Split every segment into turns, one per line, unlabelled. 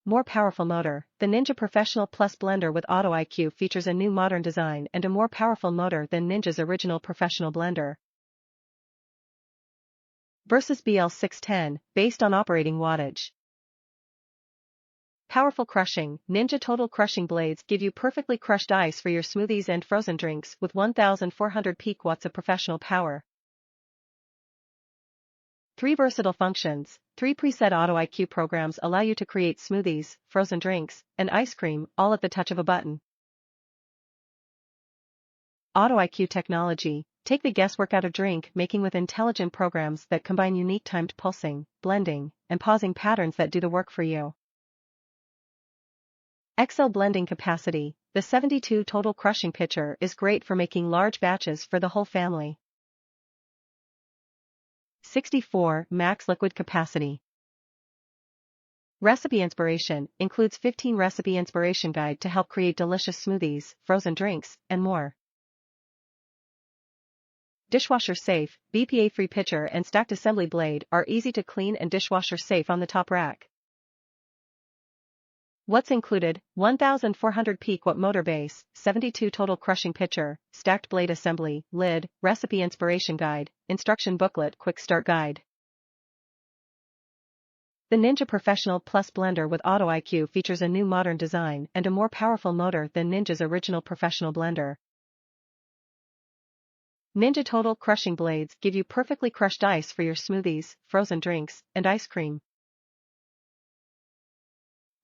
more powerful motor. The Ninja Professional Plus blender with Auto IQ features a new modern design and a more powerful motor than Ninja's original professional blender. Versus BL610, based on operating wattage. Powerful crushing. Ninja Total Crushing blades give you perfectly crushed ice for your smoothies and frozen drinks with 1,400 peak watts of professional power. 3 versatile functions. 3 preset Auto IQ programs allow you to create smoothies, frozen drinks, and ice cream, all at the touch of a button. Auto IQ technology. Take the guesswork out of drink making with intelligent programs that combine unique timed pulsing, blending, and pausing patterns that do the work for you. XL blending capacity. The 72 total crushing pitcher is great for making large batches for the whole family. 64 max liquid capacity. Recipe inspiration includes 15 recipe inspiration guide to help create delicious smoothies, frozen drinks, and more. Dishwasher safe. BPA-free pitcher and stacked assembly blade are easy to clean and dishwasher safe on the top rack. What's included? 1,400 peak watt motor base, 72 total crushing pitcher, stacked blade assembly, lid, recipe inspiration guide, instruction booklet, quick start guide. The Ninja Professional Plus blender with Auto IQ features a new modern design and a more powerful motor than Ninja's original professional blender. Ninja Total Crushing blades give you perfectly crushed ice for your smoothies, frozen drinks, and ice cream.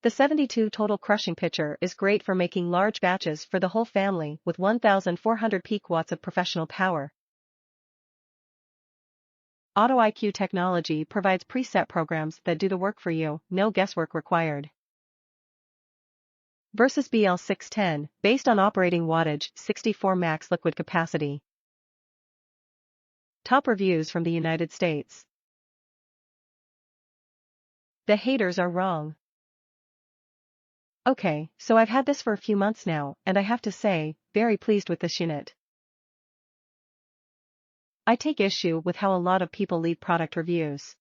The 72 total crushing pitcher is great for making large batches for the whole family with 1,400 peak watts of professional power. Auto IQ technology provides preset programs that do the work for you, no guesswork required. Versus BL610, based on operating wattage, 64 max liquid capacity. Top reviews from the United States. The haters are wrong. Okay, so I've had this for a few months now, and I have to say, very pleased with this unit. I take issue with how a lot of people leave product reviews.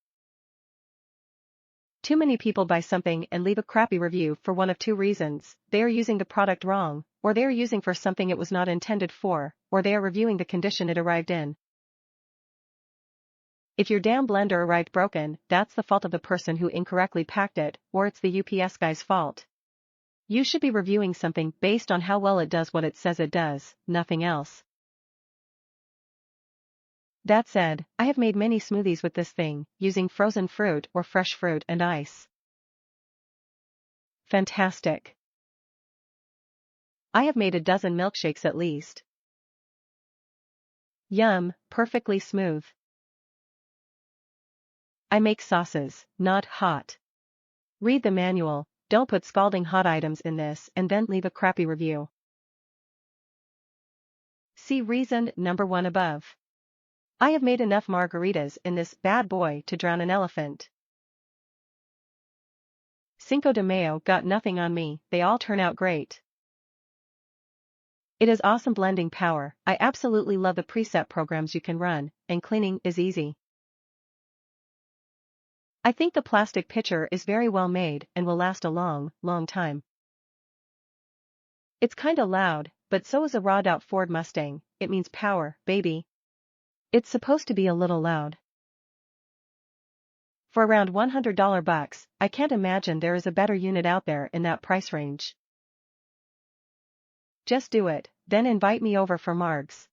Too many people buy something and leave a crappy review for one of two reasons: they are using the product wrong, or they are using for something it was not intended for, or they are reviewing the condition it arrived in. If your damn blender arrived broken, that's the fault of the person who incorrectly packed it, or it's the UPS guy's fault. You should be reviewing something based on how well it does what it says it does, nothing else. That said, I have made many smoothies with this thing, using frozen fruit or fresh fruit and ice. Fantastic. I have made a dozen milkshakes at least. Yum, perfectly smooth. I make sauces, not hot. Read the manual, don't put scalding hot items in this and then leave a crappy review. See reason number 1 above. I have made enough margaritas in this bad boy to drown an elephant. Cinco de Mayo got nothing on me, they all turn out great. It has awesome blending power, I absolutely love the preset programs you can run, and cleaning is easy. I think the plastic pitcher is very well made and will last a long, long time. It's kinda loud, but so is a rawed-out Ford Mustang, it means power, baby. It's supposed to be a little loud. For around $100 bucks, I can't imagine there is a better unit out there in that price range. Just do it, then invite me over for margs.